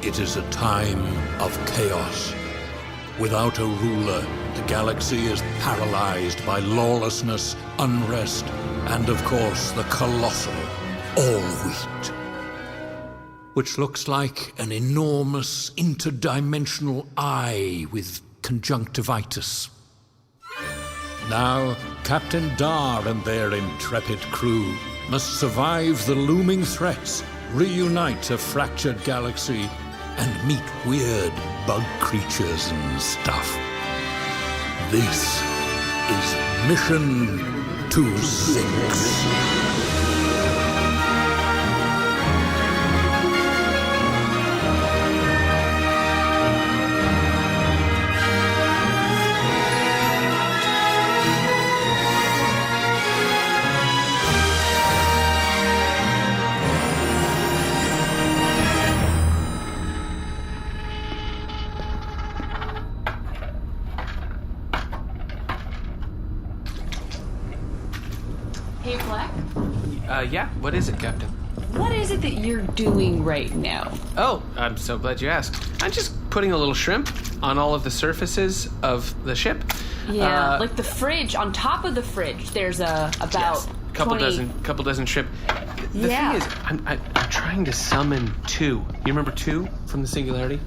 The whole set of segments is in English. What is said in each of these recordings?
It is a time of chaos. Without a ruler, the galaxy is paralyzed by lawlessness, unrest, and of course the colossal All-Wheat, which looks like an enormous interdimensional eye with conjunctivitis. Now, Captain Dar and their intrepid crew must survive the looming threats, reunite a fractured galaxy, and meet weird bug creatures and stuff. This is Mission to Zyxx. Hey, Pleck? Yeah? What is it, Captain? What is it that you're doing right now? Oh, I'm so glad you asked. I'm just putting a little shrimp on all of the surfaces of the ship. Yeah, like the fridge. On top of the fridge, there's about yes, couple 20... dozen shrimp. The thing is, I'm trying to summon two. You remember two from the Singularity?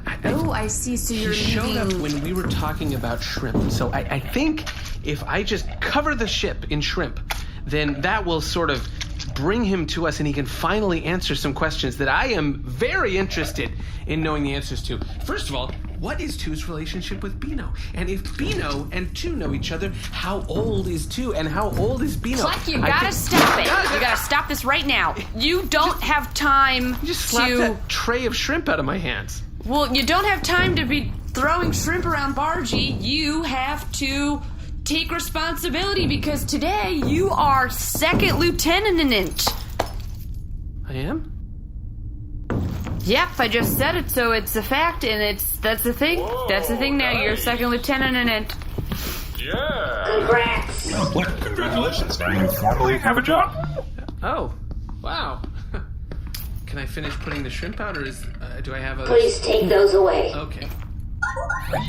I see. So you're showed up when we were talking about shrimp. So I think if I just cover the ship in shrimp, then that will sort of bring him to us and he can finally answer some questions that I am very interested in knowing the answers to. First of all, what is Two's relationship with Bino? And if Bino and Two know each other, how old is Two and how old is Bino? Pleck, you gotta stop it. You gotta stop this right now. You don't have time You just slapped that tray of shrimp out of my hands. Well, you don't have time to be throwing shrimp around Bargie. You have to take responsibility because today you are second lieutenant. I am? Yep, I just said it, so it's a fact, and that's the thing. Whoa, that's the thing now. nice. You're second lieutenant. Yeah. Congrats. Well, congratulations. Now you formally have a job. Oh, wow. Can I finish putting the shrimp out, or do I have a... Please take those away. Okay.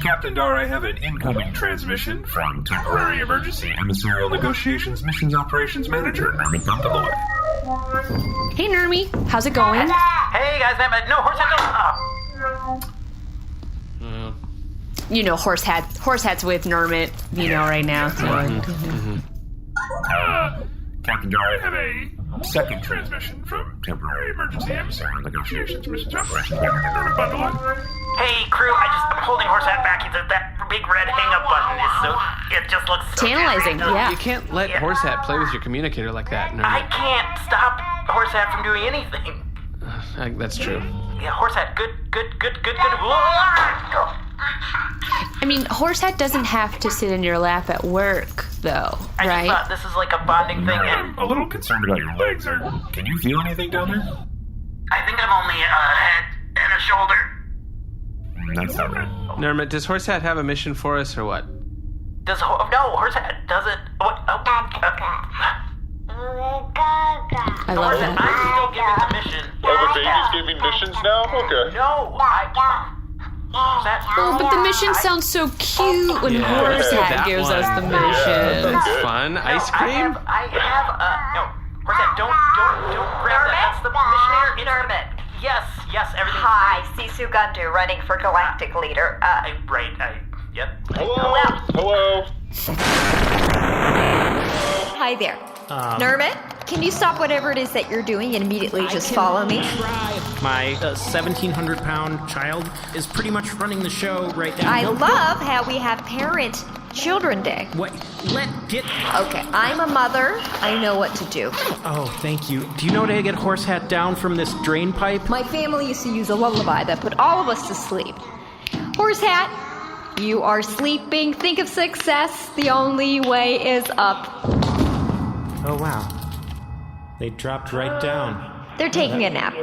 Captain Dar, I have an incoming transmission from Temporary Emergency Emissarial Negotiations Missions Operations Manager, Nermut Bundaloy. Hey, Nermy, how's it going? Hey guys, no, Horsehead, You know, Horsehead's with Nermut, right now. So. Captain Dar, I have a second transmission from Temporary Emergency Emissarial Negotiations Missions Operations Manager, Nermut Bundaloy. Hey crew, I'm holding Horsehead back. That big red hang-up button is it just looks so Tantalizing, yeah. You can't let Horsehat play with your communicator like that, Nermut. I can't stop Horsehead from doing anything. That's true. Yeah, Horsehead, good. I mean, Horsehead doesn't have to sit in your lap at work, though, I right? just thought this is like a bonding thing, and I'm a little concerned about your legs. Can you feel anything down there? I think I'm only a head and a shoulder. That's not right. Nermut, does Horsehat have a mission for us, or what? No, Horsehead doesn't. What? I love Horsehead, that. I'm still giving the mission. Oh, the baby's giving missions now? Okay. No, Oh, but the mission sounds so cute when Yeah, Horsehead that gives one. us the Yeah, mission. that's That's fun. Ice cream? I have, no. Horsehead, don't grab that. That's the missionary. Nermut. Yes, everything. Hi, Seesu Gundu, running for Galactic Leader. Yep. Hello. Hi there. Nermut, can you stop whatever it is that you're doing and immediately just follow me? My 1,700-pound child is pretty much running the show right now. I love how we have Parent-Children Day. Wait, get... Okay, I'm a mother. I know what to do. Oh, thank you. Do you know how to get Horsehat down from this drain pipe? My family used to use a lullaby that put all of us to sleep. Horsehat, you are sleeping. Think of success. The only way is up. Oh, wow. They dropped right down. They're taking a nap.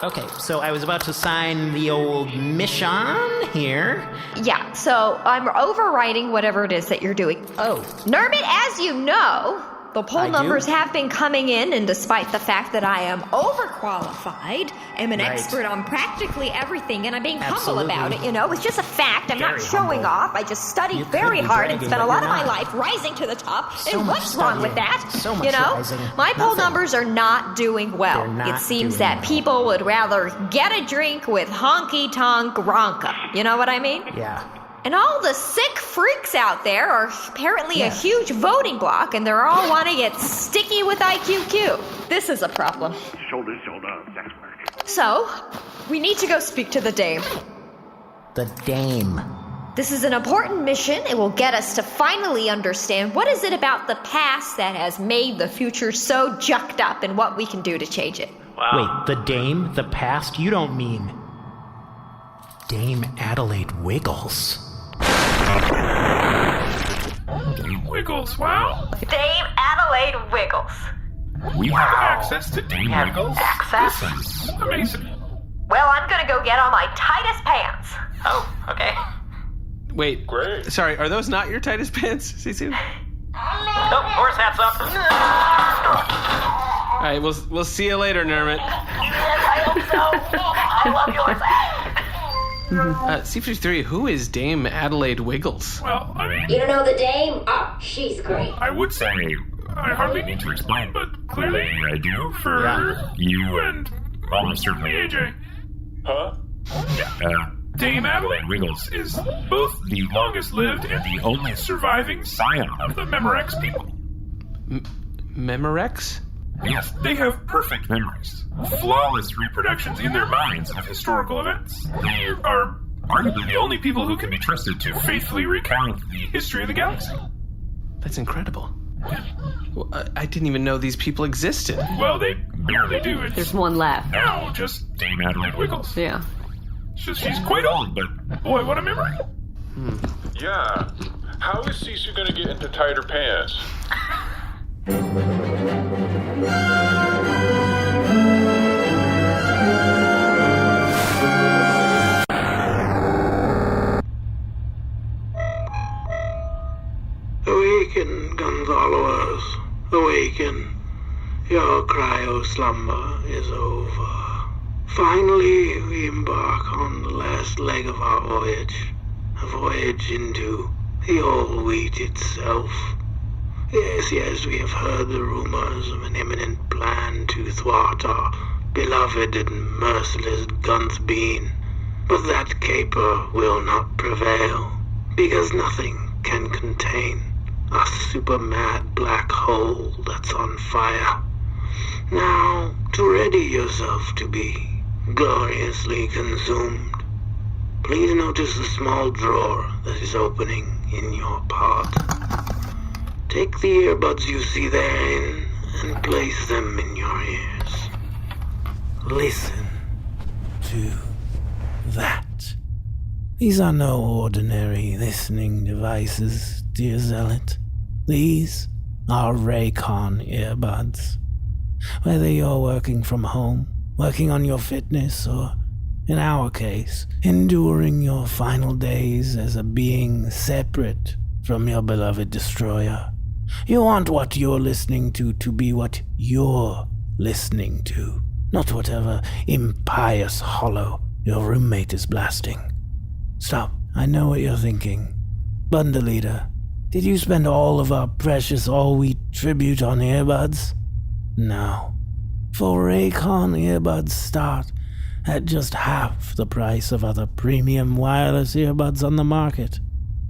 Okay, so I was about to sign the old mission here. Yeah, so I'm overwriting whatever it is that you're doing. Oh. Nermut, as you know, The poll numbers have been coming in, and despite the fact that I am overqualified, am an expert on practically everything, and I'm being humble about it, It's just a fact. I'm not showing off. I just studied very hard and spent a lot of my life rising to the top. And what's wrong with that? So much rising. My poll numbers are not doing well. It seems that people would rather get a drink with honky-tonk Ronka. You know what I mean? Yeah. And all the sick freaks out there are apparently a huge voting bloc, and they're all want to get sticky with IQQ. This is a problem. Shoulder, sex work. So, we need to go speak to the Dame. The Dame. This is an important mission. It will get us to finally understand what is it about the past that has made the future so jucked up and what we can do to change it. Wow. Wait, the Dame? The past? You don't mean Dame Adelaide Wiggles? Dame Wiggles, wow. Dame Adelaide Wiggles. We have access to Dame Wiggles? Access? This is amazing. Well, I'm gonna go get on my tightest pants. Oh, okay. Wait, Great. Sorry, are those not your tightest pants, Seesu? Oh, horse hat's up. All right, we'll see you later, Nermut. Yes, I hope so. I love your horse hat. C53, who is Dame Adelaide Wiggles? Well, I mean, You don't know the Dame? Oh, she's great. I would say I hardly need to explain, but clearly I do for you and almost certainly AJ. Huh? Yeah. Dame Adelaide Wiggles is both the longest-lived and the only surviving scion of the Memorex people. Memorex? Yes, they have perfect memories, flawless reproductions in their minds of historical events. They are arguably the only people who can be trusted to faithfully recount the history of the galaxy. That's incredible. Well, I didn't even know these people existed. Well, they barely do. It's There's one left. now just Dame Adelaide Wiggles. Yeah. She's quite old, but boy, what a memory. Yeah. How is Seesu gonna get into tighter pants? Awaken, gun followers. Awaken. Your cryo-slumber is over. Finally, we embark on the last leg of our voyage. A voyage into the all-wheat itself. Yes, we have heard the rumors of an imminent plan to thwart our beloved and merciless Gunsbean. But that caper will not prevail, because nothing can contain a super-mad black hole that's on fire. Now, to ready yourself to be gloriously consumed, please notice the small drawer that is opening in your pod. Take the earbuds you see therein and place them in your ears. Listen to that. These are no ordinary listening devices, dear Zealot. These are Raycon earbuds. Whether you're working from home, working on your fitness, or, in our case, enduring your final days as a being separate from your beloved destroyer, you want what you're listening to be what you're listening to, not whatever impious hollow your roommate is blasting. Stop. I know what you're thinking. Bundaleader, did you spend all of our precious all-wheat tribute on earbuds? No. For Raycon earbuds start at just half the price of other premium wireless earbuds on the market,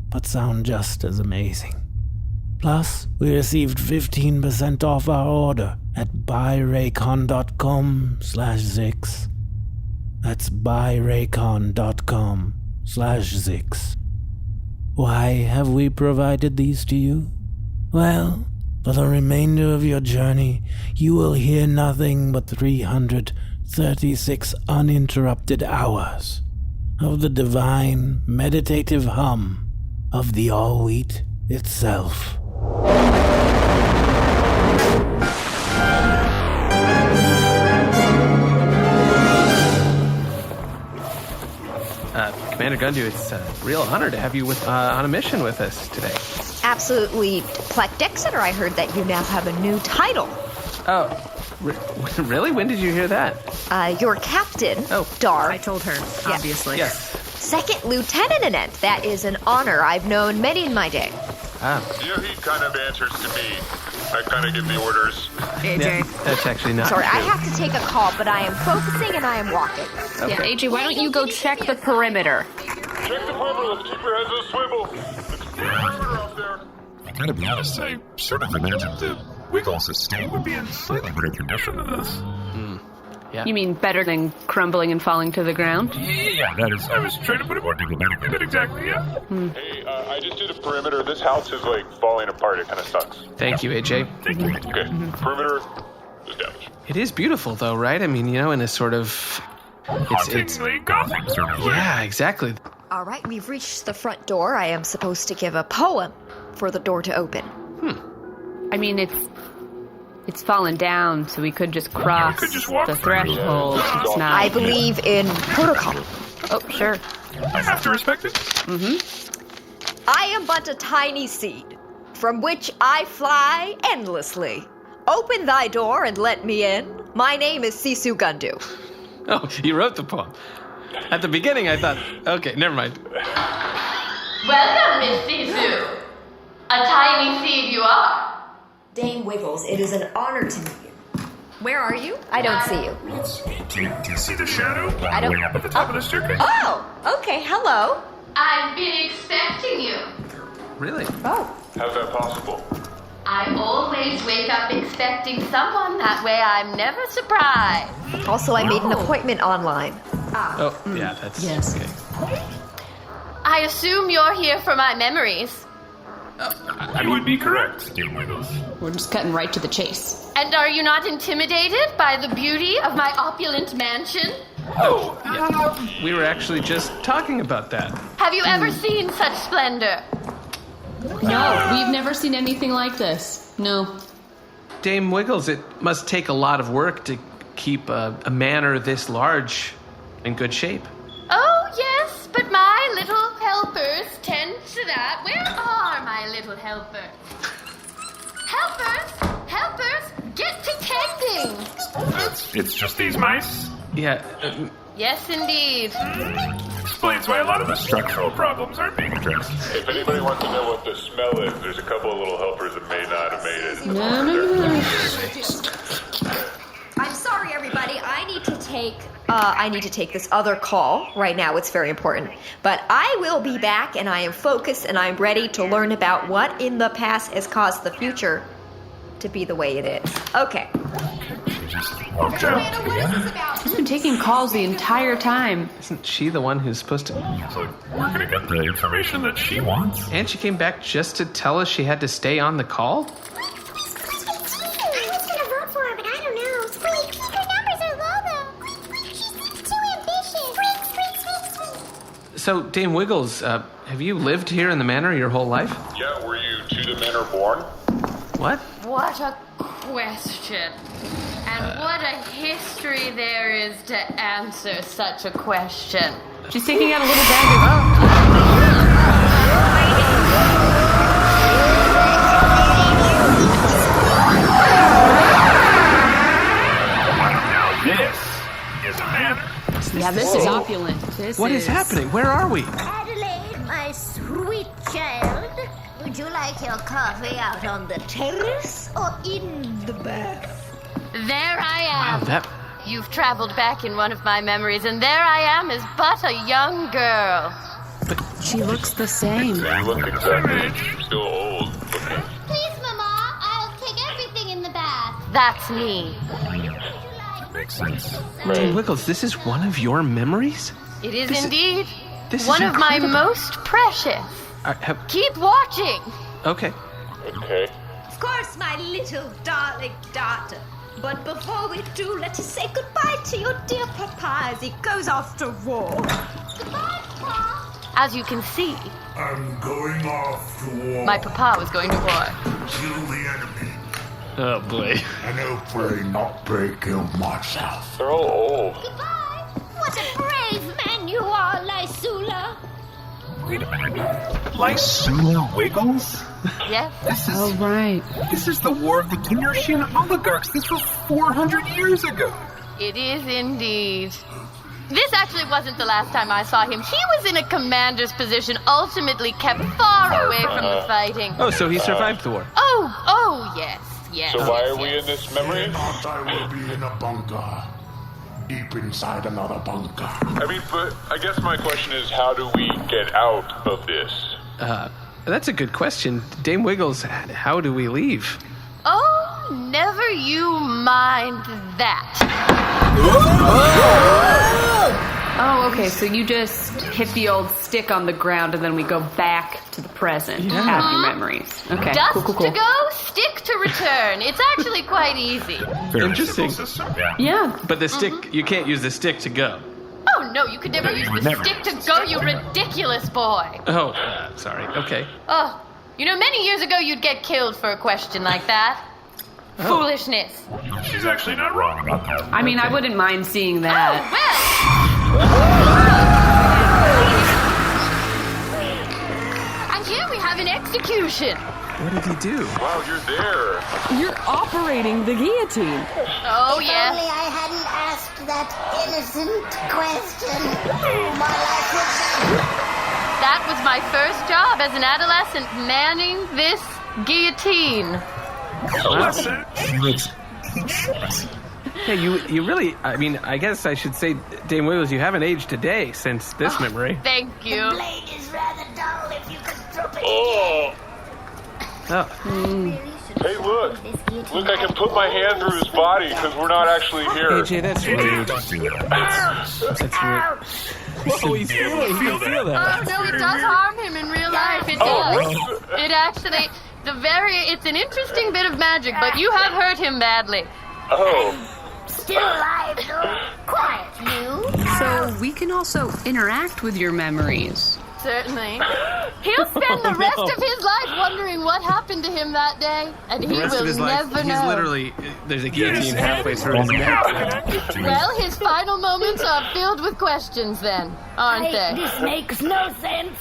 but sound just as amazing. Plus, we received 15% off our order at buyraycon.com/Zyxx. That's buyraycon.com/Zyxx. Why have we provided these to you? Well, for the remainder of your journey, you will hear nothing but 336 uninterrupted hours of the divine, meditative hum of the all-wheat itself. Commander Gundu, it's a real honor to have you on a mission with us today. absolutely Pleck Decksetter, I heard that you now have a new title. Oh, really? When did you hear that? Your captain, Dar. I told her, obviously. Yes. Second lieutenant. That is an honor I've known many in my day. Ah. Yeah, he kind of answers to me. I kind of give the orders. AJ. Yeah, that's actually not Sorry, true. I have to take a call, but I am focusing and I am walking. Yeah, AJ, why don't you go check the perimeter? Check the perimeter. Let's keep your heads on a swivel. Let's keep the perimeter out there. I gotta be honest, I sort of imagined the Wiggles' estate would be in slightly better condition than this. Yeah. You mean better than crumbling and falling to the ground? Yeah, that is. I was trying to put it more diplomatically, but exactly, yeah. Hey, I just did a perimeter. This house is like falling apart. It kind of sucks. Thank you, AJ. Okay, perimeter is damaged. It is beautiful, though, right? I mean, in a sort of... It's Gothic sort of way. Yeah, exactly. All right, we've reached the front door. I am supposed to give a poem for the door to open. I mean, it's fallen down, so we could just cross walk the through. threshold. Yeah. It's not. I believe in protocol. Oh, sure. I have to respect it. I am but a tiny seed, from which I fly endlessly. Open thy door and let me in. My name is Seesu Gundu. Oh, you wrote the poem. At the beginning, I thought, okay, never mind. Welcome, Miss Seesu. A tiny seed you are. Dame Wiggles, it is an honor to meet you. Where are you? I don't see you. Do you see the shadow? I don't- Way up at the top of the staircase? Oh, okay, hello. I've been expecting you. Really? Oh. How's that possible? I always wake up expecting someone. That way I'm never surprised. Also, I made an appointment online. Oh, yeah, that's... Yes. Okay. I assume you're here for my memories. You would be correct, Dame Wiggles. We're just cutting right to the chase. And are you not intimidated by the beauty of my opulent mansion? Oh, yeah. We were actually just talking about that. Have you ever seen such splendor? No, we've never seen anything like this. No. Dame Wiggles, it must take a lot of work to keep a manor this large in good shape. Oh, yes, but my little helpers tend to that. Where are my little helpers? Helpers, get to tending. It's just these mice. Yeah, Yes, indeed. Explains why a lot of the structural problems aren't being addressed. If anybody wants to know what the smell is, there's a couple of little helpers that may not have made it. I'm sorry, everybody. I need to take this other call right now. It's very important. But I will be back, and I am focused, and I'm ready to learn about what in the past has caused the future to be the way it is. Okay. Walked out again. She's been taking calls the entire time. isn't she the one who's supposed to... So we're gonna get the information that she wants. And she came back just to tell us she had to stay on the call? I was gonna vote for her, but I don't know. Squeak, her numbers are low though. She's too ambitious. Squeak. So, Dame Wiggles, have you lived here in the manor your whole life? Yeah, were you to the manor born? What? What a question. And what a history there is to answer such a question. She's taking out a little bag of... Now this is a manor. Yeah, this is opulent. What is happening? Where are we? Adelaide, my sweet child. Would you like your coffee out on the terrace or in the bath? There I am. Wow, that... You've traveled back in one of my memories, and there I am as but a young girl. She looks the same. You look exactly. You're still old. Please, Mama, I'll take everything in the bath. That's me. Makes sense. Dame Wiggles, this is one of your memories? It is This is- indeed this is one of my incredible. most precious. Keep watching. Okay. Okay. Of course, my little darling daughter. But before we do, let us say goodbye to your dear papa as he goes off to war. Goodbye, Papa. As you can see, I'm going off to war. my papa was going to war. Kill the enemy. Oh, boy. And hopefully not break him myself. They're all old. Goodbye. What a brave man you are, Lysula. Wait a minute. Lysander Wiggles? Yes. Oh, right. This is the War of the Kinershian Oligarchs. This was 400 years ago. It is indeed. This actually wasn't the last time I saw him. He was in a commander's position, ultimately kept far away from the fighting. Oh, so he survived the war. Oh, yes. So why are we in this memory? Not I will be in a bunker. Deep inside another bunker. I mean, but I guess my question is, how do we get out of this? That's a good question. Dame Wiggles, how do we leave? Oh, never you mind that. Oh, okay, so you just hit the old stick on the ground and then we go back to the present. Happy memories. Okay, Dust cool. to go, stick to return. It's actually quite easy. Very Interesting. simple system, yeah. Yeah. But the stick, you can't use the stick to go. Oh, no, you could never use the stick to go, you ridiculous boy. Oh, sorry. Okay. Oh, you know, many years ago you'd get killed for a question like that. Foolishness. She's actually not wrong about that. I mean, I wouldn't mind seeing that. And here we have an execution. What did he do? Wow, you're there. You're operating the guillotine. Oh, If yeah. only I hadn't asked that innocent question. My life would be... That was my first job as an adolescent, manning this guillotine. Yeah, you really, I mean, I guess I should say, Dame Wiggles, you haven't aged a day since this memory. Thank you. The blade is rather dull if you could drop it. Oh. Hey, look. Look, I can put my hand through his body because we're not actually here. AJ, that's rude. Don't do that. That's rude. Whoa, he's feeling, he can feel that. Oh, no, it does harm him in real life. It does. It actually, it's an interesting bit of magic, but you have hurt him badly. Oh. Still alive, though. Quiet, you. So we can also interact with your memories. Certainly. He'll spend the rest of his life wondering what happened to him that day, and he will never know. He's literally, there's a guillotine halfway through his neck. Well, his final moments are filled with questions then, aren't they? This makes no sense.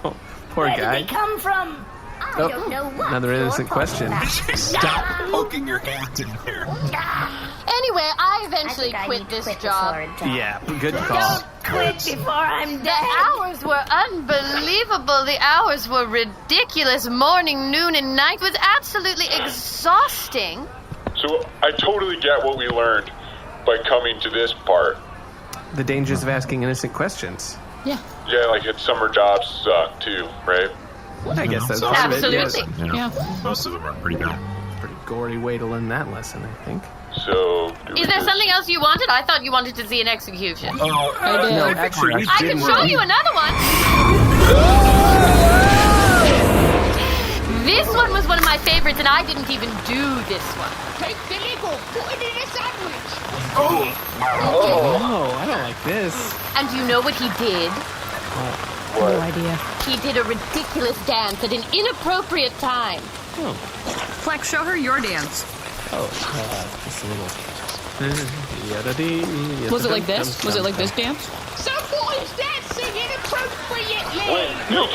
Oh, poor Where guy. did they come from? I don't know what. Another innocent question. Stop poking your hands in here. Anyway, I eventually quit this job. Yeah, good call. Quit before I'm dead. The hours were unbelievable. The hours were ridiculous. Morning, noon, and night was absolutely exhausting. So I totally get what we learned by coming to this part. The dangers of asking innocent questions. Yeah, like summer jobs suck too, right? I guess that's part of it. Absolutely. Yeah. Most of them are pretty bad. Pretty gory way to learn that lesson, I think. So, Is there something else you wanted? I thought you wanted to see an execution. Oh, No, actually, we I can didn't. show you another one. This one was one of my favorites, and I didn't even do this one. Take the nickel. Put it in a sandwich. Oh, I don't like this. And do you know what he did? No idea. He did a ridiculous dance at an inappropriate time. Pleck, show her your dance. Just a little. Was it like this? Was it like this dance? Some boys dancing inappropriately.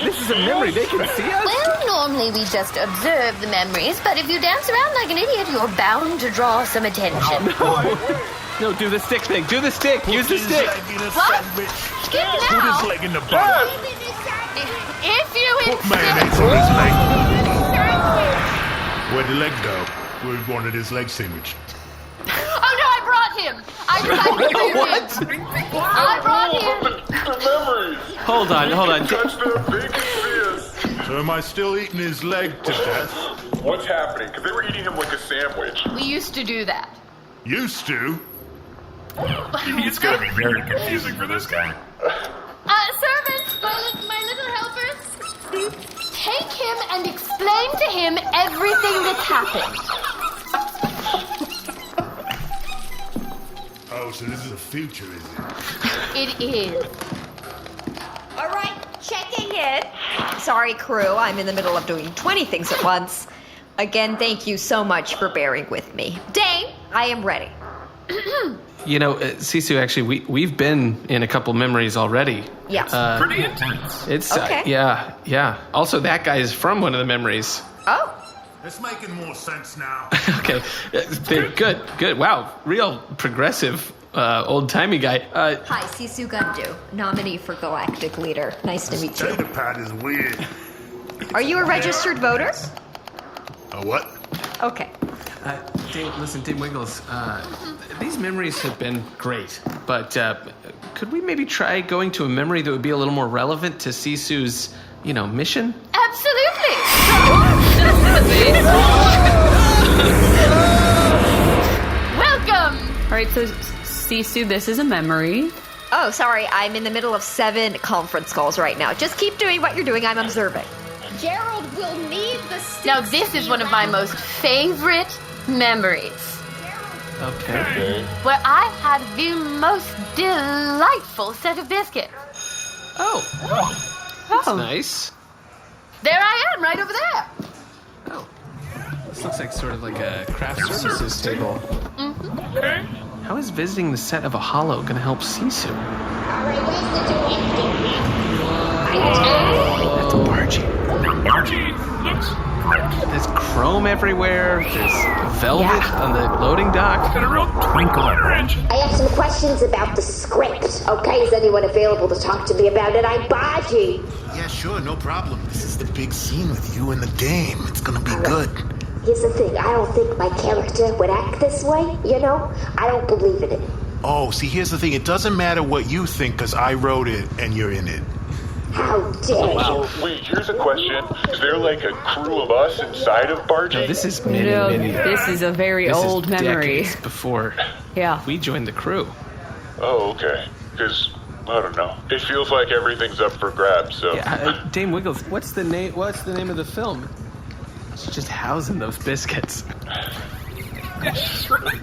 This is a memory. They can see us. Well, normally we just observe the memories, but if you dance around like an idiot, you're bound to draw some attention. No, do the stick thing. Do the stick. Use the stick. What? Skip Put now. his leg in the butt. If you Put insist. mayonnaise on his leg. Where'd the leg go? We wanted his leg sandwich. Oh no, I brought him. I brought him. The memories. Hold on. Touch the bacon fist. So am I still eating his leg to death? What's happening? Because they were eating him like a sandwich. We used to do that. Used to? It's gonna be very confusing for this guy. Servants, my little helpers, take him and explain to him everything that's happened. Oh, so this is the future, is it? It is. All right, checking in. Sorry, crew, I'm in the middle of doing 20 things at once. Again, thank you so much for bearing with me. Dame, I am ready. Seesu, actually, we've been in a couple memories already. Yeah. Pretty intense. It's okay. Yeah. Also, that guy is from one of the memories. Oh. It's making more sense now. Okay. Good. Wow. Real progressive, old-timey guy. Hi, Seesu Gundu, nominee for Galactic Leader. Nice to meet you. Data pad is weird. Are you a registered voter? A what? Okay. Dame Wiggles, these memories have been great, but could we maybe try going to a memory that would be a little more relevant to Seesu's, mission? Absolutely. Welcome. All right, so Seesu, this is a memory. Oh, sorry, I'm in the middle of 7 conference calls right now. Just keep doing what you're doing, I'm observing. Gerald will need the sticks. Now, this is one of my most favorite memories. Okay. Where I had the most delightful set of biscuits. Oh. That's nice. There I am, right over there. Oh. This looks like sort of like a craft services table. Mm-hmm. Okay. How is visiting the set of a holo going to help Seesu? That's a Bargie. Bargie looks great. There's chrome everywhere. There's velvet on the loading dock. Got a real twinkle in her engine. I have some questions about the script. Okay, is anyone available to talk to me about it? I'm Bargie. Yeah, sure, no problem. This is the big scene with you and the Dame. It's gonna be good. Here's the thing. I don't think my character would act this way, I don't believe in it. Oh, see, here's the thing. It doesn't matter what you think, because I wrote it and you're in it. How dare you? So, wait, here's a question. Is there like a crew of us inside of Bargie? No, this is many. This is a very This old is memory. decades before we joined the crew. Oh, okay. Because, I don't know. It feels like everything's up for grabs, so... Yeah, Dame Wiggles, what's the name of the film? It's just housing those biscuits. It's really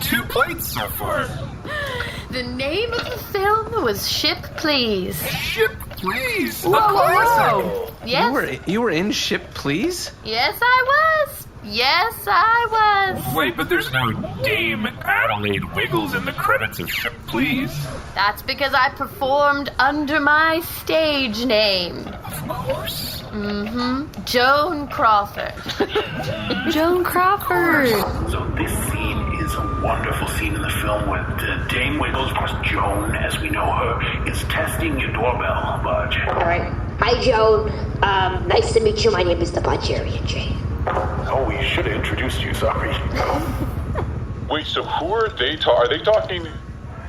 2 plates so far. The name of the film was Ship Please. Ship Please. Whoa. Yes. You were in Ship Please? Yes, I was. Yes, I was. Wait, but there's no Dame Adelaide Wiggles in the credits of Ship Please. That's because I performed under my stage name. Of course. Mm-hmm. Joan Crawford. Joan Crawford. So this scene is a wonderful scene in the film where Dame Wiggles, of course Joan, as we know her, is testing your doorbell, Bargie. All right. Hi, Joan. Nice to meet you. My name is the Bargarean, Jade. Oh, we should have introduced you, sorry. Wait, so who are they are they talking...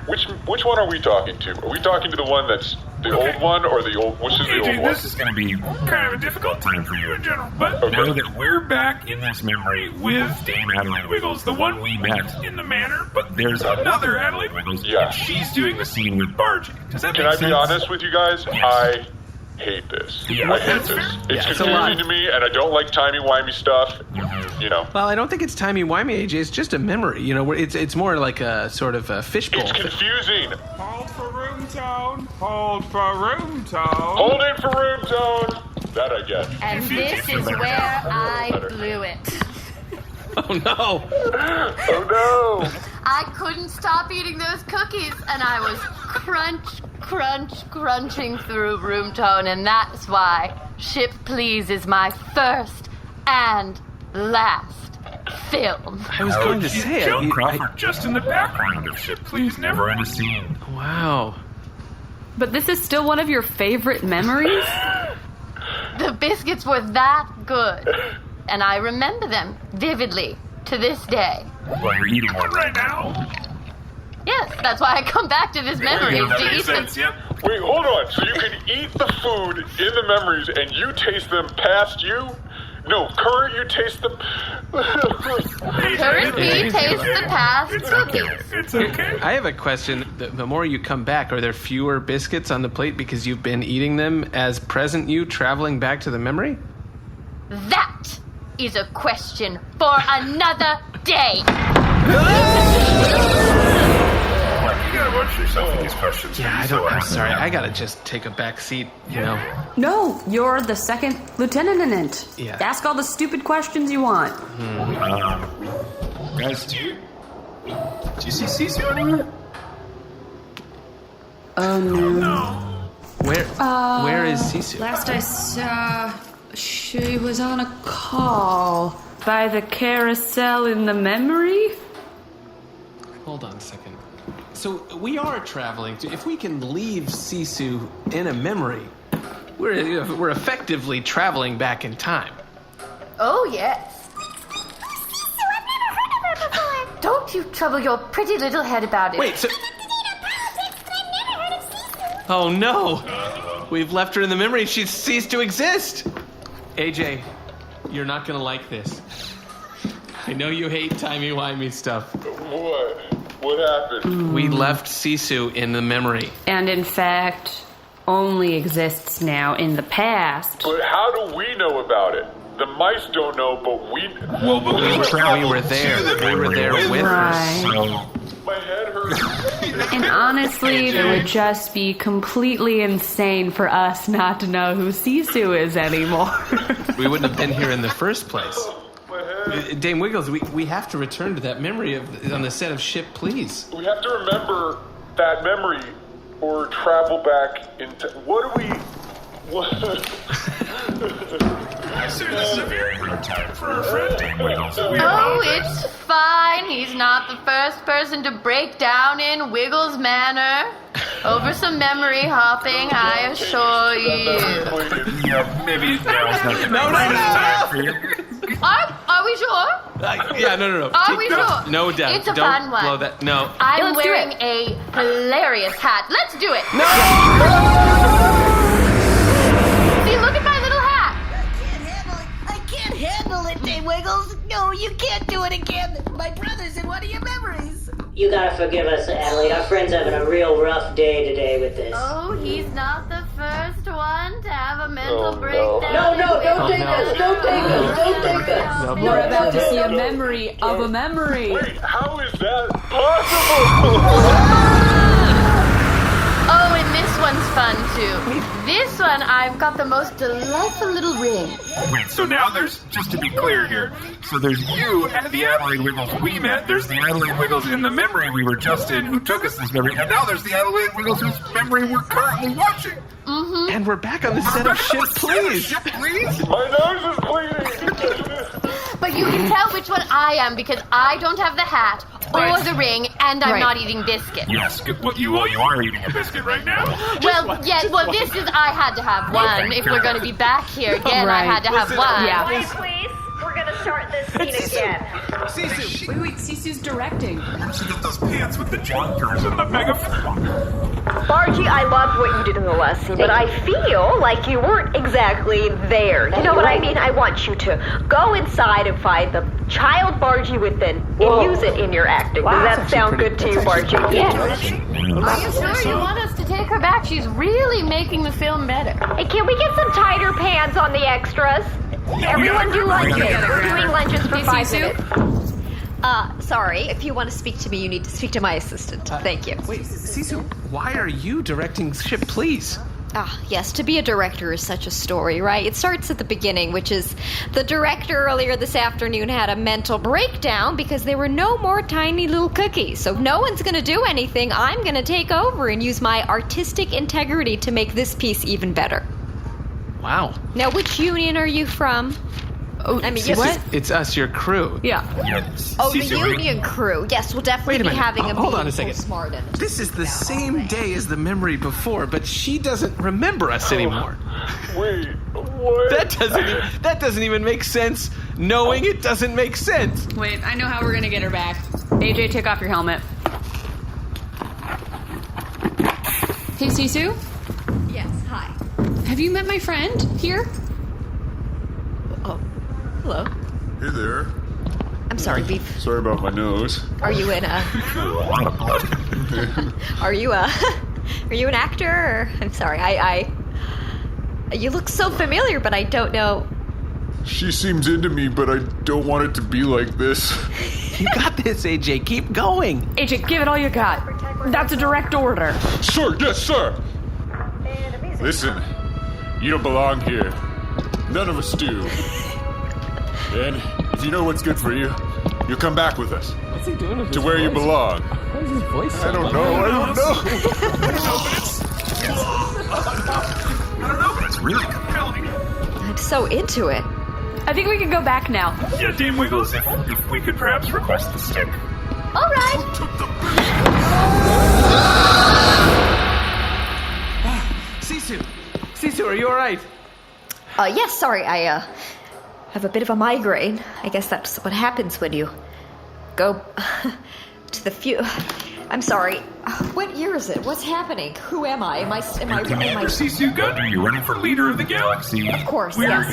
Which one are we talking to? Are we talking to the one that's the old one, or the old... Which is the old one? This is going to be kind of a difficult time for you in general, but know that we're back in this memory with Dame Adelaide Wiggles, the one we met in the manor, but there's another Adelaide Wiggles, and she's doing the scene with Bargie. Does that Can make I sense? be honest with you guys? Yes. I hate this. Yeah, I hate this. It's confusing to me, and I don't like timey-wimey stuff. Well, I don't think it's timey-wimey, AJ. It's just a memory. Where it's more like a sort of a fishbowl. It's confusing. Hold for room tone. Hold for room tone. Hold in for room tone. That I get. And this is where I blew it. Oh, no. Oh, no. I couldn't stop eating those cookies, and I was crunching through room tone, and that's why Ship Please is my first and last film. I was going to say... Joan Crawford just in the background of Ship Please, never in a scene. Wow. But this is still one of your favorite memories? The biscuits were that good, and I remember them vividly to this day. Well, you're eating one right now. Yes, that's why I come back to this memory. Yeah, that to makes eat sense, them. yep. Wait, hold on. So you can eat the food in the memories, and you taste them past you? No, current you taste them... Current me tastes the past cookies. It's okay. I have a question. The more you come back, are there fewer biscuits on the plate because you've been eating them as present you traveling back to the memory? That is a question for another day. You gotta watch yourself with these questions. Yeah, I'm sorry. I gotta just take a back seat, No, you're the second lieutenant. Yeah. Ask all the stupid questions you want. Guys, do Do you see Seesu anywhere? Oh no. Where is Seesu? Last I saw, she was on a call by the carousel in the memory. Hold on a second. So we are traveling. If we can leave Seesu in a memory, we're effectively traveling back in time. Oh, yes. Seesu, I've never heard of her before. Don't you trouble your pretty little head about it. Wait, so... I've never heard of Seesu. Oh no! We've left her in the memory. She's ceased to exist. AJ, you're not gonna like this. I know you hate timey-wimey stuff. What? What happened? We left Seesu in the memory. And in fact, only exists now in the past. But how do we know about it? The mice don't know, but we... Well, but we were there. We were there with her. So... My head hurts. And honestly, it would just be completely insane for us not to know who Seesu is anymore. We wouldn't have been here in the first place. Dame Wiggles, we have to return to that memory on the set of Ship, please. We have to remember that memory or travel back into... What do we... What? Sir, this is a very hard time for our friend Dame Wiggles. Oh, it's fine. He's not the first person to break down in Wiggles Manor over some memory hopping, I assure you. Yeah, maybe now's not the right time for you. Are we sure? Yeah, no. Are we sure? No doubt. It's a Don't fun one. blow that. No. I'm wearing a hilarious hat. Let's do it. No! See, look at my little hat. I can't handle it, Dame Wiggles. No, you can't do it again. My brother's in one of your memories. You gotta forgive us, Adelaide. Our friend's having a real rough day today with this. Oh, he's not the first one to have a mental breakdown. No, don't take us. Don't take us. Don't take us. We're about to see a memory of a memory. Wait, how is that possible? Oh, and this one's fun too. This one, I've got the most delightful little ring. Wait, so now there's, just to be clear here, so there's you and the Adelaide Wiggles we met, there's the Adelaide Wiggles in the memory we were just in who took us this memory, and now there's the Adelaide Wiggles whose memory we're currently watching. Mm-hmm. And we're back on the set of Ship, please. My nose is bleeding. But you can tell which one I am because I don't have the hat or the ring, and I'm not eating biscuits. Yes, well, you are eating a biscuit right now. Well, this is, I had to have one. Okay, If we're going to be back here again, I had to have one. Yeah. Please. We're gonna start this scene again. Seesu. Wait, Seesu's directing. She got those pants with the jumpers and the megaphone. Bargie, I loved what you did in the last scene, but I feel like you weren't exactly there. You know what I mean? I want you to go inside and find the child Bargie within and use it in your acting. Does that sound good to you, Bargie? Yes. Are you sure you want us to take her back? She's really making the film better. Hey, can we get some tighter pants on the extras? Everyone do lunges. We're doing lunges for 5 minutes. Sorry. If you want to speak to me, you need to speak to my assistant. Thank you. Wait, Seesu, why are you directing Ship, please? Yes, to be a director is such a story, right? It starts at the beginning, which is the director earlier this afternoon had a mental breakdown because there were no more tiny little cookies. So if no one's going to do anything, I'm going to take over and use my artistic integrity to make this piece even better. Wow. Now, which union are you from? Oh, I mean, what? It's us, your crew. Yeah. Oh, the union crew. Yes, we'll definitely be having a meeting. Hold on a second. Smart and this is the same day as the memory before, but she doesn't remember us anymore. Wait, what? That doesn't even make sense. Knowing it doesn't make sense. Wait, I know how we're gonna get her back. AJ, take off your helmet. Hey, Seesu? Yes, hi. Have you met my friend here? Oh, hello. Hey there. I'm sorry, Beef. Sorry about my nose. Are you in a... Are you an actor? Or... I'm sorry, you look so familiar, but I don't know. She seems into me, but I don't want it to be like this. You got this, AJ. Keep going. AJ, give it all you got. That's a direct order. Sir, yes, sir. Listen, you don't belong here. None of us do. And if you know what's good for you, You come back with us. What's he doing with to where you belong. Why is his voice so I don't know. But it's really compelling. I'm so into it. I think we can go back now. Yeah, Dame Wiggles, if we could perhaps request the stick. All right. Seesu, are you all right? Yes, sorry, I have a bit of a migraine. I guess that's what happens when you go to the I'm sorry. What year is it? What's happening? Who am I? Am I Seesu Gundu, you're running for leader of the galaxy. Of course, We're yes.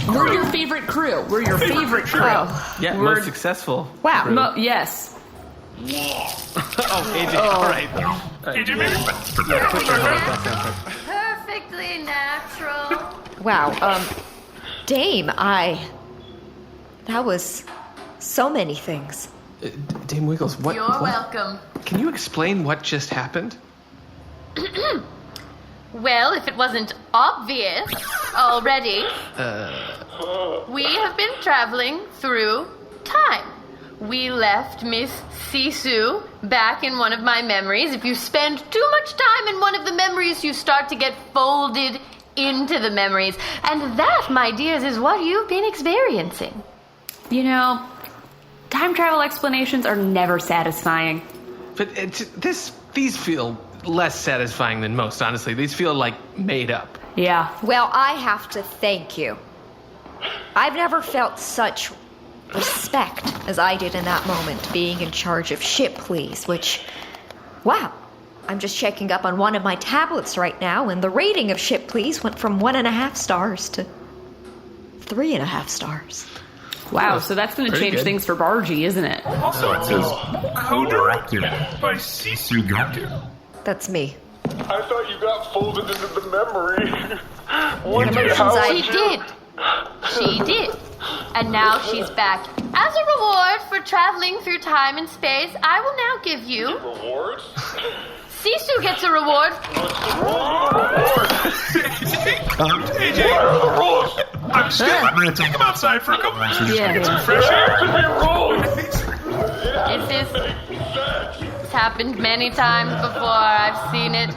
We're your favorite crew. We're your favorite crew. Yeah, We're... most successful. Wow. Yes. AJ, all right. AJ, maybe put that Perfectly natural. Wow, Dame, that was so many things. Dame Wiggles, what? You're welcome. Can you explain what just happened? Well, if it wasn't obvious already, we have been traveling through time. We left Miss Seesu back in one of my memories. If you spend too much time in one of the memories, you start to get folded into the memories. And that, my dears, is what you've been experiencing. You know, time travel explanations are never satisfying. But these feel less satisfying than most, honestly. These feel like made up. Yeah. Well, I have to thank you. I've never felt such respect as I did in that moment, being in charge of Ship Please, which, wow. I'm just checking up on one of my tablets right now, and the rating of Ship Please went from 1.5 stars to 3.5 stars. Wow, so that's going to change things for Bargie, isn't it? Also, it says co-directed by Seesu Gundu. That's me. I thought you got folded into the memory. She did. And now she's back. As a reward for traveling through time and space, I will now give you... Rewards? Seesu gets a reward. AJ, I'm scared. I'm going to take him outside for a couple minutes. We're just going to get some fresh air. It's happened many times before. I've seen it.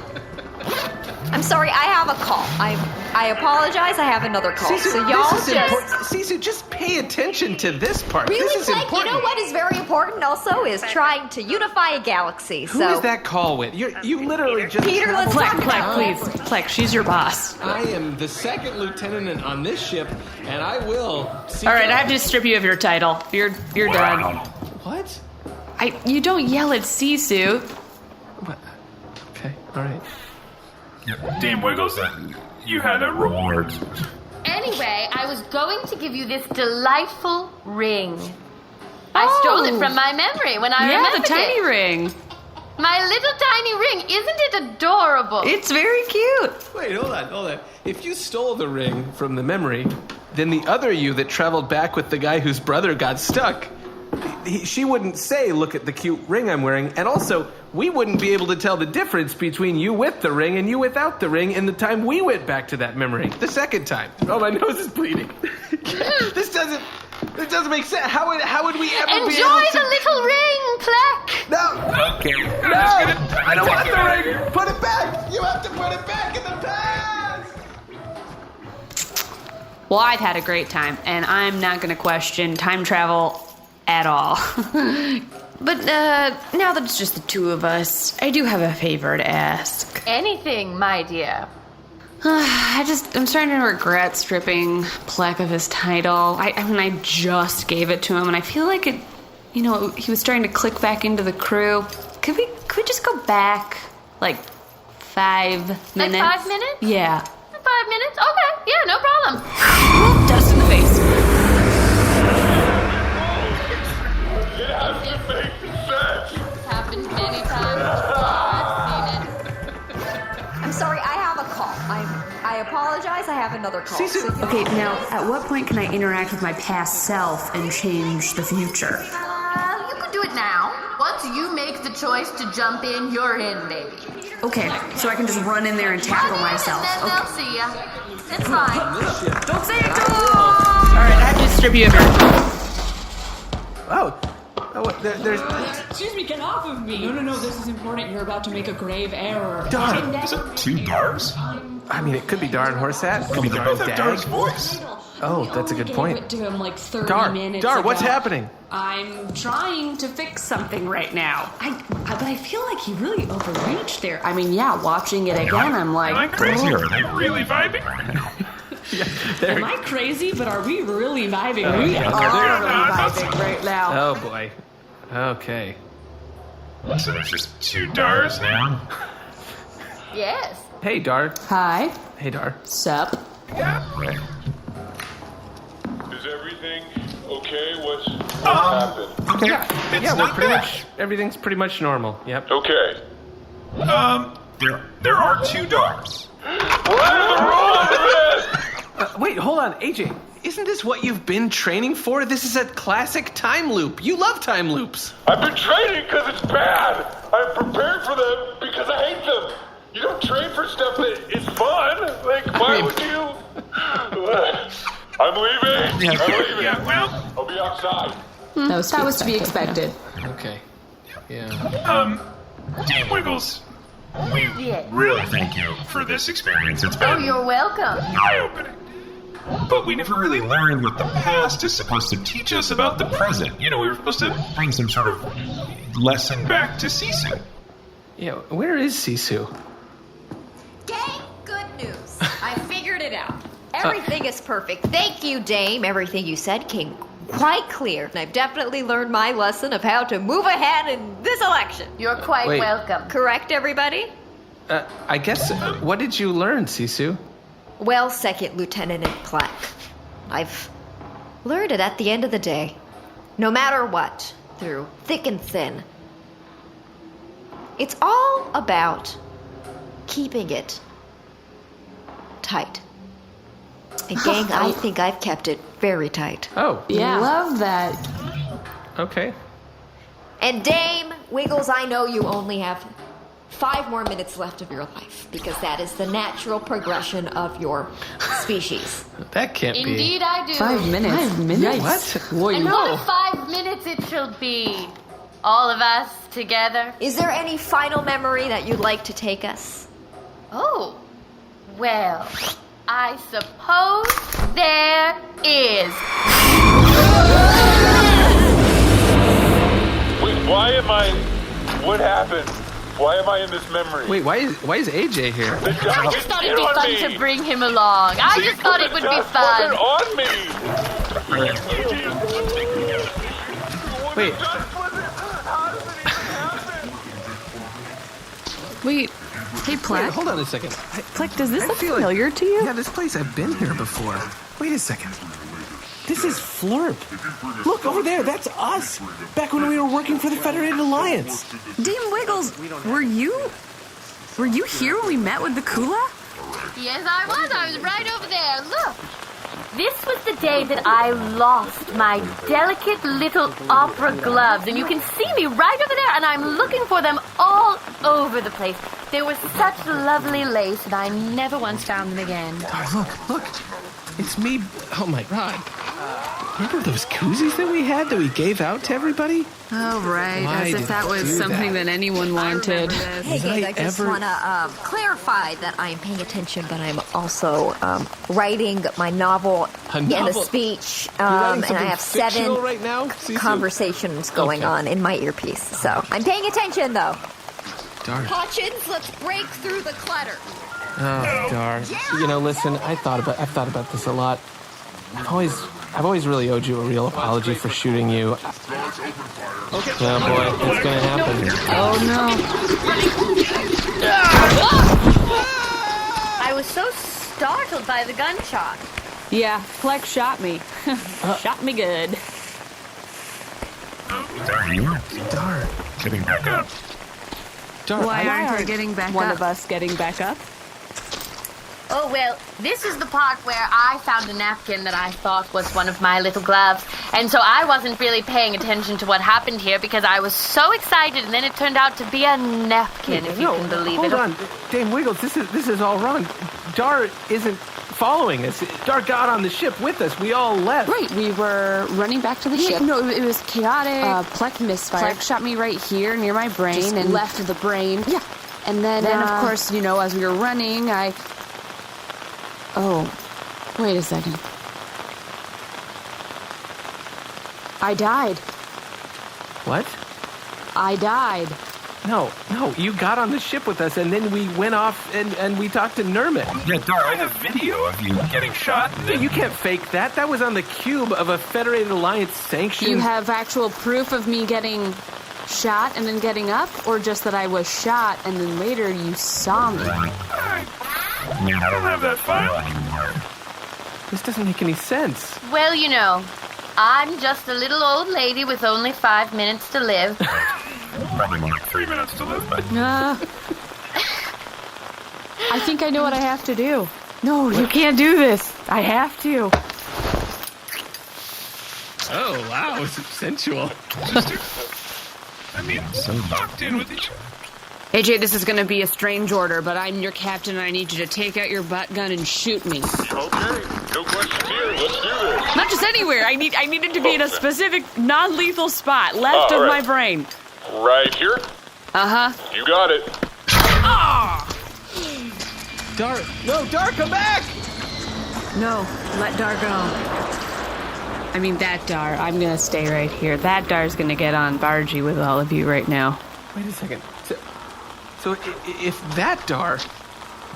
I'm sorry, I have a call. I apologize, I have another call. Seesu, so y'all Seesu, just pay attention to this part. Really, this is Pleck, important. you know what is very important also is trying to unify a galaxy. Who is that call with? You literally just... Peter, let's talk about Pleck, please. Pleck, she's your boss. I am the second lieutenant on this ship, and I will... All right, I have to strip you of your title. You're done. What? You don't yell at Seesu. What? Okay, all right. Dame Wiggles, you had a reward. Anyway, I was going to give you this delightful ring. I stole it from my memory when I remembered the tiny it. ring. My little tiny ring. Isn't it adorable? It's very cute. Wait, hold on. If you stole the ring from the memory, then the other you that traveled back with the guy whose brother got stuck, she wouldn't say, look at the cute ring I'm wearing, and also, we wouldn't be able to tell the difference between you with the ring and you without the ring in the time we went back to that memory, the second time. Oh, my nose is bleeding. This doesn't make sense. How would we ever be able to... Enjoy the little ring, Pleck! No! Okay. No! I don't want the ring! Put it back! You have to put it back in the past! Well, I've had a great time, and I'm not going to question time travel at all. But now that it's just the two of us, I do have a favor to ask. Anything, my dear. I'm starting to regret stripping Pleck of his title. I just gave it to him, and I feel like it, he was starting to click back into the crew. Could we just go back, 5 minutes? Like 5 minutes? Yeah. 5 minutes? Okay, yeah, no problem. Dust in the face. It's happened many times before. I've seen it. I'm sorry, I have a call. I apologize, I have another call. Okay, now, at what point can I interact with my past self and change the future? You could do it now. Once you make the choice to jump in, you're in, baby. Okay, so I can just run in there and tackle myself. And then they'll see ya. It's fine. Don't say it to them! Alright, I have to strip you of your... Oh, There's... Excuse me, get off of me! No, this is important. You're about to make a grave error. Dar! Is it 2 Dars? I mean, it could be Dar and Horsehat. It could be They Dar's both have dad. Dar's voice. Oh, that's a good point. Gave it to him like 30 minutes Dar, ago. what's happening? I'm trying to fix something right now. But I feel like he really overreached there. I mean, yeah, watching it again, I'm like... Am I crazy or are they really vibing? Am I crazy? But are we really vibing? We yeah, are really vibing right now. Oh, boy. Okay. So there's just 2 Dars now? Yes. Hey, Dar. Hi. Hey, Dar. Sup? Yeah, right. Is everything okay? What happened? Okay. Yeah, we're pretty much... Everything's pretty much normal. Yep. Okay. There are 2 Dars. What is the rules of this? Wait, hold on, AJ. Isn't this what you've been training for? This is a classic time loop. You love time loops. I've been training because it's bad. I'm prepared for them because I hate them. You don't train for stuff that is fun. Like, why would you? I'm leaving. I'm leaving. Yeah, well... I'll be outside. That was to be expected. Okay. Yeah. Dame Wiggles, we really thank you for this experience. It's Oh, been you're welcome. eye-opening. But we never really learned what the past is supposed to teach us about the present. You know, we were supposed to bring some sort of lesson back to Seesu. Yeah, where is Seesu? Dang good news. I figured it out. Everything is perfect. Thank you, Dame. Everything you said came quite clear. And I've definitely learned my lesson of how to move ahead in this election. You're quite Wait. welcome. Correct, everybody? I guess, what did you learn, Seesu? Well, Second Lieutenant in Pleck, I've learned it at the end of the day. No matter what, through thick and thin, it's all about keeping it tight. And gang, I think I've kept it very tight. Oh. Yeah. Love that. Okay. And Dame Wiggles, I know you only have 5 more minutes left of your life, because that is the natural progression of your species. That can't be. Indeed I do. 5 minutes. 5 minutes? What? Boy, And what if 5 minutes it shall be? All of us together? Is there any final memory that you'd like to take us? Oh, well, I suppose there is. Wait, why am I... What happened? Why am I in this memory? Wait, why is AJ here? The guy I just thought it'd be fun to bring him along. I just thought it would be fun. on me! Wait. Wait, hey, Pleck. Wait, hold on a second. Pleck, does this look familiar to you? Yeah, this place, I've been here before. Wait a second. This is Flurp. Look, over there, that's us. Back when we were working for the Federated Alliance. Dame Wiggles, were you here when we met with the Kula? Yes, I was. I was right over there. Look. This was the day that I lost my delicate little opera gloves. And you can see me right over there, and I'm looking for them all over the place. They were such lovely lace, and I never once found them again. Oh, look. It's me. Oh, my God. Remember those koozies that we had that we gave out to everybody? Oh, right. Why As if did that we was do something that anyone wanted. Hey, gang, I just want to clarify that I'm paying attention, but I'm also writing my novel and a speech. And I have 7 right now, conversations going on in my earpiece. So I'm paying attention, though. Darn. Hutchins, let's break through the clutter. Oh, darn. You know, listen, I've thought about this a lot. I've always really owed you a real apology for shooting you. Oh boy, it's gonna happen. Oh no. I was so startled by the gunshot. Yeah, Pleck shot me. Shot me good. There you are. Darn. Getting back up. Darn. Why aren't we getting back one up? of us getting back up? Oh, well, this is the part where I found a napkin that I thought was one of my little gloves. And so I wasn't really paying attention to what happened here because I was so excited, and then it turned out to be a napkin, if you can believe hold it. on. Dame Wiggles, this is all wrong. Dar isn't following us. Dar got on the ship with us. We all left. Right, we were running back to the ship. No, it was chaotic. Pleck misfired. Pleck shot me right here near my brain and left the brain. Yeah. And then of course, as we were running, Oh, wait a second. I died. What? I died. No, you got on the ship with us, and then we went off and we talked to Nermut. Yeah, Dar, I have video of you getting shot. You can't fake that. That was on the cube of a Federated Alliance sanctioned... You have actual proof of me getting shot and then getting up, or just that I was shot and then later you saw me? Man, I don't have that file anymore. This doesn't make any sense. Well, I'm just a little old lady with only 5 minutes to live. Probably more like 3 minutes to live, but... I think I know what I have to do. No, you can't do this. I have to. Oh, wow, it's sensual. So locked in with each other. Hey, Jade, this is going to be a strange order, but I'm your captain and I need you to take out your butt gun and shoot me. Okay, no questions here. Let's do this. Not just anywhere. I need it to be in a specific non-lethal spot, left of my brain. Right here? Uh-huh. You got it. Ah! Dar, come back! No, let Dar go. I mean, that Dar. I'm going to stay right here. That Dar's going to get on Bargie with all of you right now. Wait a second. So if that Dar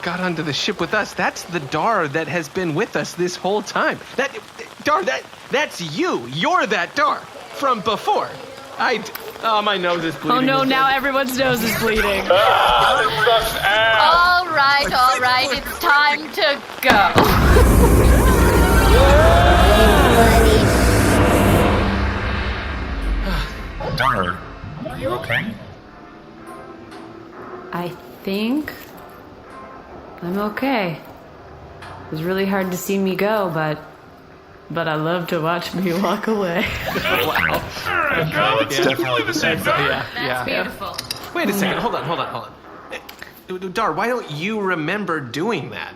got onto the ship with us, that's the Dar that has been with us this whole time. That's you. You're that Dar from before. My nose is bleeding. Oh no, now everyone's nose is bleeding. All right, it's time to go. Dar, are you okay? I think I'm okay. It was really hard to see me go, but I love to watch me walk away. Wow. Alright, girl, it's definitely the same Dar. That's beautiful. Wait a second, hold on. Dar, why don't you remember doing that?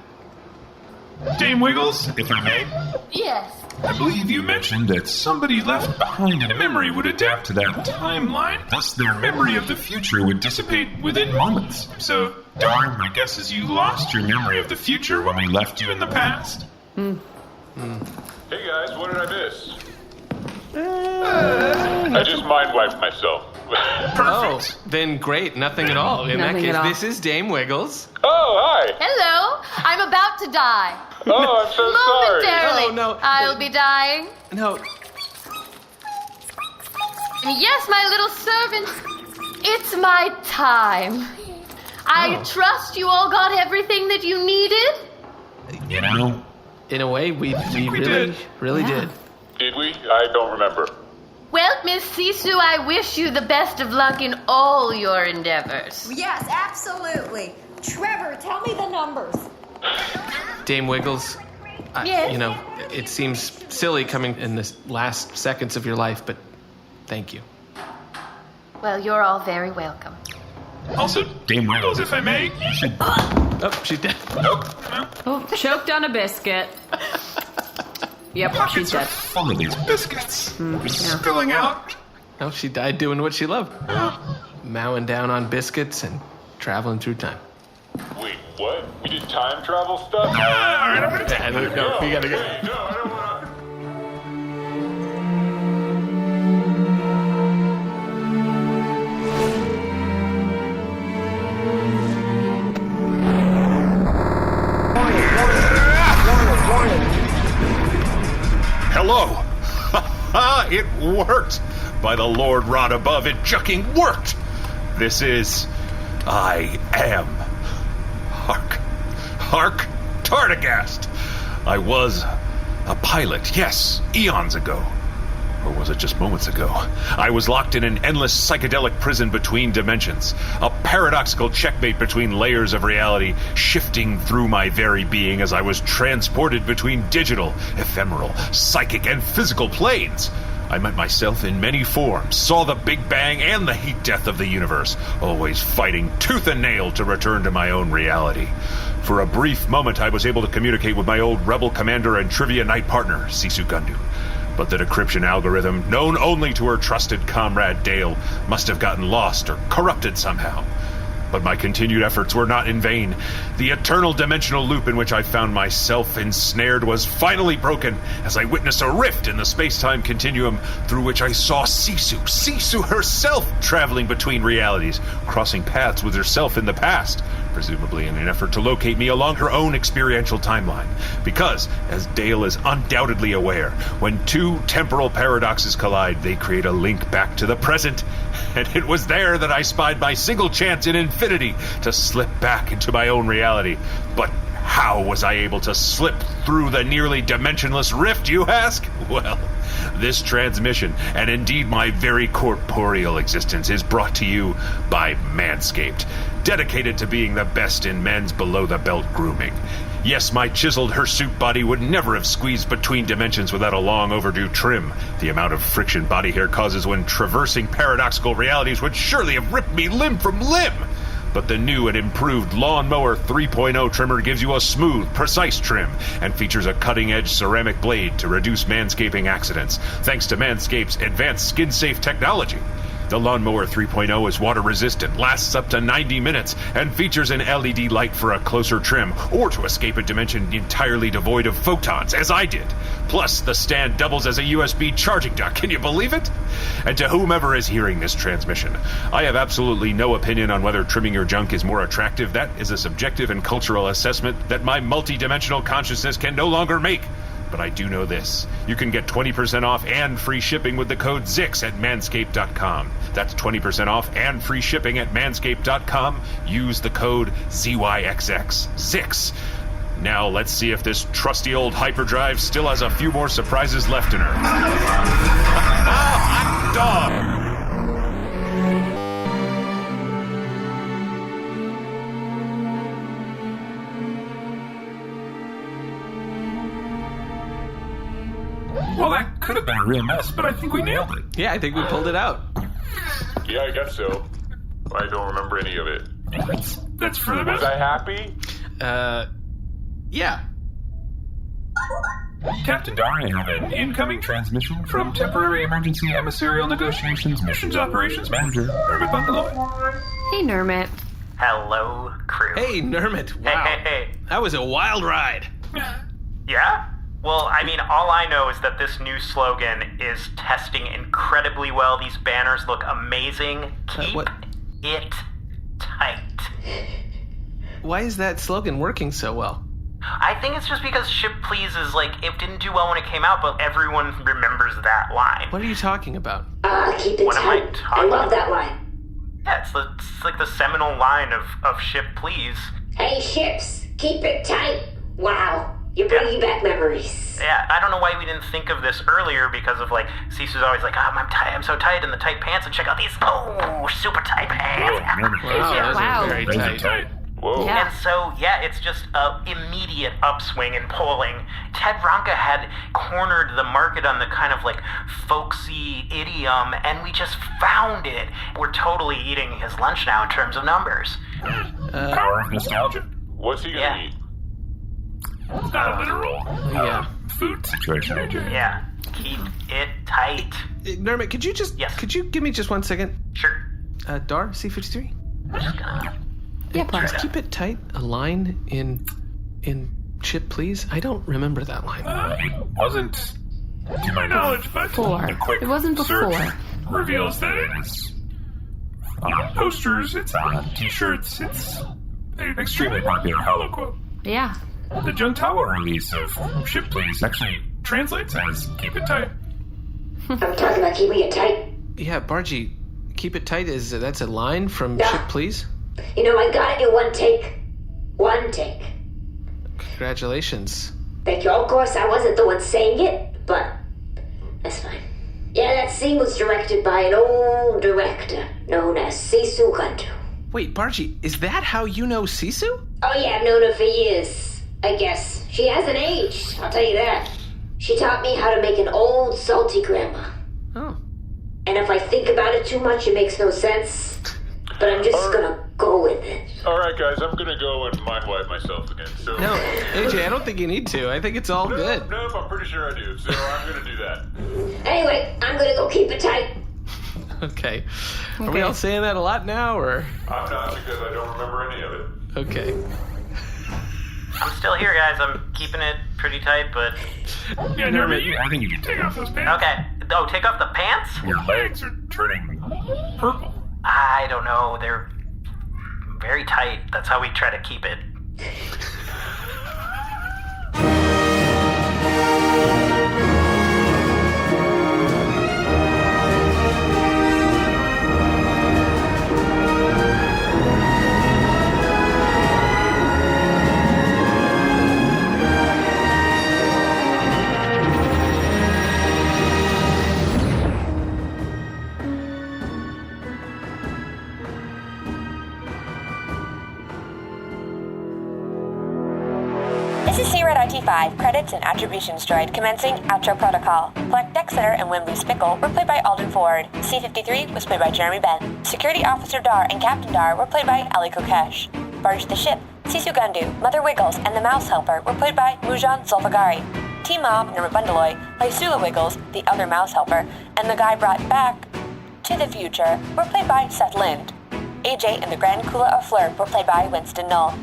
Dame Wiggles, if I may. Yes. I believe you mentioned that somebody left behind a memory would adapt to that timeline, thus their memory of the future would dissipate within moments. So, Dar, my guess is you lost your memory of the future when we left you in the past. Hey guys, what did I miss? I just mind wiped myself. Perfect. Oh, then great, nothing at all. In that case, this is Dame Wiggles. Oh, hi. Hello. I'm about to die. Oh, I'm so sorry. Momentarily. Oh, no. I'll be dying. No. Yes, my little servant. It's my time. I trust you all got everything that you needed. You know, in a way, we really did. Did we? I don't remember. Well, Miss Seesu, I wish you the best of luck in all your endeavors. Yes, absolutely. Trevor, tell me the numbers. Dame Wiggles, yes? It seems silly coming in the last seconds of your life, but thank you. Well, you're all very welcome. Also, Dame Wiggles, if I may, you should... Oh, she's dead. Nope. Oh, choked on a biscuit. Yep, she's dead. Full of these biscuits. Spilling out. No, she died doing what she loved. Mowing down on biscuits and traveling through time. Wait, what? We did time travel stuff? All right, I'm gonna take No, we gotta go. No, I don't wanna... Hello! Ha! It worked! By the Lord Rod above, it jucking worked! This is... I am... Hark! Tardigast! I was a pilot, yes, eons ago. Or was it just moments ago? I was locked in an endless psychedelic prison between dimensions. A paradoxical checkmate between layers of reality, shifting through my very being as I was transported between digital, ephemeral, psychic, and physical planes. I met myself in many forms, saw the Big Bang and the heat death of the universe, always fighting tooth and nail to return to my own reality. For a brief moment, I was able to communicate with my old rebel commander and trivia night partner, Seesu Gundu. But the decryption algorithm, known only to her trusted comrade Dale, must have gotten lost or corrupted somehow. But my continued efforts were not in vain. The eternal dimensional loop in which I found myself ensnared was finally broken as I witnessed a rift in the space-time continuum through which I saw Seesu herself, traveling between realities, crossing paths with herself in the past, presumably in an effort to locate me along her own experiential timeline. Because, as Dale is undoubtedly aware, when two temporal paradoxes collide, they create a link back to the present. And it was there that I spied my single chance in infinity to slip back into my own reality. But how was I able to slip through the nearly dimensionless rift, you ask? Well, this transmission, and indeed my very corporeal existence, is brought to you by Manscaped, dedicated to being the best in men's below-the-belt grooming. Yes, my chiseled hirsute body would never have squeezed between dimensions without a long overdue trim. The amount of friction body hair causes when traversing paradoxical realities would surely have ripped me limb from limb. But the new and improved Lawnmower 3.0 trimmer gives you a smooth, precise trim and features a cutting-edge ceramic blade to reduce manscaping accidents, thanks to Manscaped's advanced skin-safe technology. The Lawnmower 3.0 is water-resistant, lasts up to 90 minutes, and features an LED light for a closer trim, or to escape a dimension entirely devoid of photons, as I did. Plus, the stand doubles as a USB charging dock. Can you believe it? And to whomever is hearing this transmission, I have absolutely no opinion on whether trimming your junk is more attractive. That is a subjective and cultural assessment that my multi-dimensional consciousness can no longer make. But I do know this. You can get 20% off and free shipping with the code Zyxx at manscaped.com. That's 20% off and free shipping at manscaped.com. Use the code ZYXX. Zyxx. Now let's see if this trusty old hyperdrive still has a few more surprises left in her. Hot dog! Well, that could have been a real mess, but I think we nailed it. Yeah, I think we pulled it out. Yeah, I guess so. I don't remember any of it. That's for the best. Was I happy? Yeah. Captain Dar, I have an incoming transmission from Temporary Emergency Emissarial Negotiations Missions Operations Manager, Nermut Bundaloy. Hey, Nermut. Hello, crew. Hey, Nermut. Wow. Hey. That was a wild ride. Yeah? Well, I mean, all I know is that this new slogan is testing incredibly well. These banners look amazing. Keep it tight. Why is that slogan working so well? I think it's just because Ship Please is it didn't do well when it came out, but everyone remembers that line. What are you talking about? Keep it what tight. Am I talking I love about? that line. Yeah, it's like the seminal line of Ship Please. Hey, ships, keep it tight. Wow. You're bringing back memories. Yeah, I don't know why we didn't think of this earlier because of Seesu's always like, I'm so tight in the tight pants, and check out these, super tight pants. Wow, very tight. Whoa. Yeah. And so, it's just an immediate upswing in polling. Ted Ronka had cornered the market on the kind of folksy idiom, and we just found it. We're totally eating his lunch now in terms of numbers. Power of nostalgia. What's he gonna eat? It's not a literal food situation, AJ. Yeah, keep it tight. Nermut, could you give me just 1 second? Sure. Dar, C53? Yeah, please. Keep it tight. A line in Ship Please? I don't remember that line. It wasn't, to my knowledge, but a quick It wasn't before. search reveals that it is on posters, it's on t-shirts, it's an extremely popular holo quote. Yeah. The Juntawa release of Ship Please actually translates as keep it tight. I'm talking about keeping it tight. Yeah, Bargie, keep it tight that's a line from Ship Please? You know, I got it in one take. One take. Congratulations. Thank you. Of course, I wasn't the one saying it, but that's fine. Yeah, that scene was directed by an old director known as Seesu Gundu. Wait, Bargie, is that how you know Seesu? Oh yeah, I've known her for years. I guess. She hasn't aged, I'll tell you that. She taught me how to make an old salty grandma. And if I think about it too much, it makes no sense. But I'm just gonna go with it. All right, guys, I'm gonna go and mind wipe myself again. So No, AJ, I don't think you need to. I think it's all good. Nope, I'm pretty sure I do. So I'm gonna do that. Anyway, I'm gonna go keep it tight. Okay. Are we all saying that a lot now, or? I'm not, because I don't remember any of it. Okay. I'm still here, guys. I'm keeping it pretty tight, but... Yeah, Nermut, I think you can take off those pants. Okay. Oh, take off the pants? Your legs are turning purple. I don't know. They're very tight. That's how we try to keep it. This is C-Red IT5, credits and attributions droid, commencing outro protocol. Pleck, Decksetter, and Wimbley Spickle were played by Alden Ford. C-53 was played by Jeremy Ben. Security Officer Dar and Captain Dar were played by Allie Kokesh. Barge the Ship, Seesu Gundu, Mother Wiggles, and the Mouse Helper were played by Moujan Zolfaghari. Team Mom, Nermut Bundaloy, Sula Wiggles, the other Mouse Helper, and the guy brought back to the future were played by Seth Lind. AJ and the Grand Kula of Fleur were played by Winston Noel.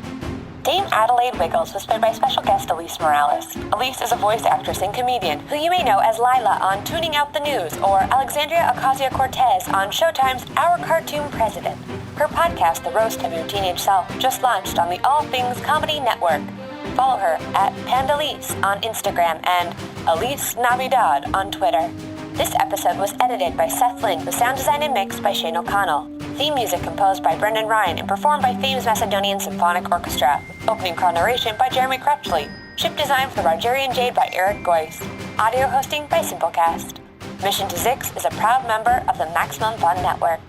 Dame Adelaide Wiggles was played by special guest Alise Morales. Alise is a voice actress and comedian who you may know as Lila on Tuning Out the News or Alexandria Ocasio-Cortez on Showtime's Our Cartoon President. Her podcast, The Roast of Your Teenage Self, just launched on the All Things Comedy Network. Follow her at Pandalise on Instagram and Elise Navidad on Twitter. This episode was edited by Seth Lind with sound design and mix by Shane O'Connell. Theme music composed by Brendan Ryan and performed by famous Macedonian Symphonic Orchestra. Opening crawl narration by Jeremy Crutchley. Ship design for the Bargarean Jade by Geusz. Audio hosting by Simplecast. Mission to Zyxx is a proud member of the Maximum Fun Network.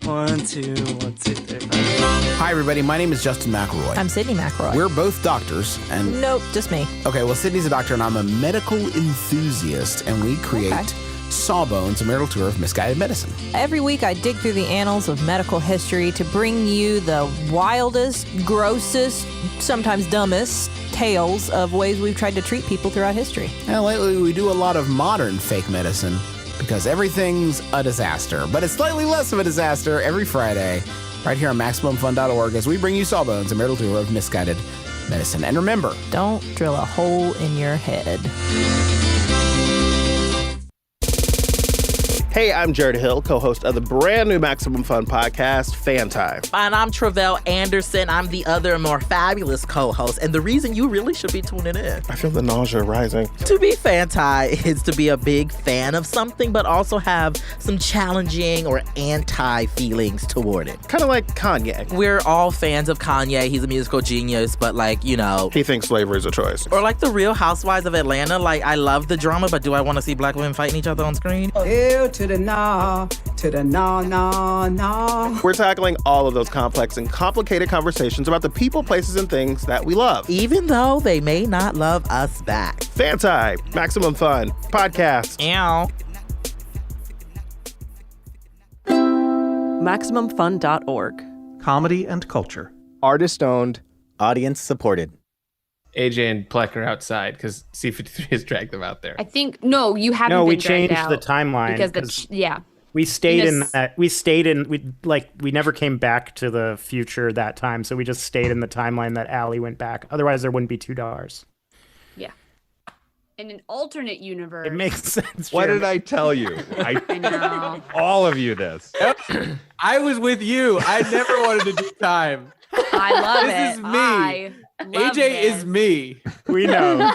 1, 2, 3. Hi, everybody. My name is Justin McElroy. I'm Sydney McElroy. We're both doctors, and nope, just me. Okay, well, Sydney's a doctor, and I'm a medical enthusiast, and we create Sawbones, a marital tour of misguided medicine. Every week, I dig through the annals of medical history to bring you the wildest, grossest, sometimes dumbest tales of ways we've tried to treat people throughout history. And lately, we do a lot of modern fake medicine because everything's a disaster, but it's slightly less of a disaster every Friday, right here on MaximumFun.org, as we bring you Sawbones, a marital tour of misguided medicine. And remember, don't drill a hole in your head. Hey, I'm Jared Hill, co-host of the brand new Maximum Fun podcast, Fan Time. And I'm Travell Anderson. I'm the other, more fabulous co-host, and the reason you really should be tuning in. I feel the nausea rising. To be Fan-Tie is to be a big fan of something, but also have some challenging or anti-feelings toward it. Kind of like Kanye. We're all fans of Kanye. He's a musical genius, but he thinks slavery is a choice. Or like the Real Housewives of Atlanta. I love the drama, but do I want to see black women fighting each other on screen? To the nah, nah. We're tackling all of those complex and complicated conversations about the people, places, and things that we love. Even though they may not love us back. Fan Time, Maximum Fun, podcast. Ow. MaximumFun.org. Comedy and culture. Artist owned, audience supported. AJ and Pleck are outside because C-53 has dragged them out there. I think you haven't. No, we been dragged changed out the timeline because we stayed we never came back to the future that time, so we just stayed in the timeline that Allie went back. Otherwise, there wouldn't be $2. Yeah. In an alternate universe, it makes sense. What did I tell you? I know. All of you this. I was with you. I never wanted to do time. I love this it. This is me. AJ is me. We know.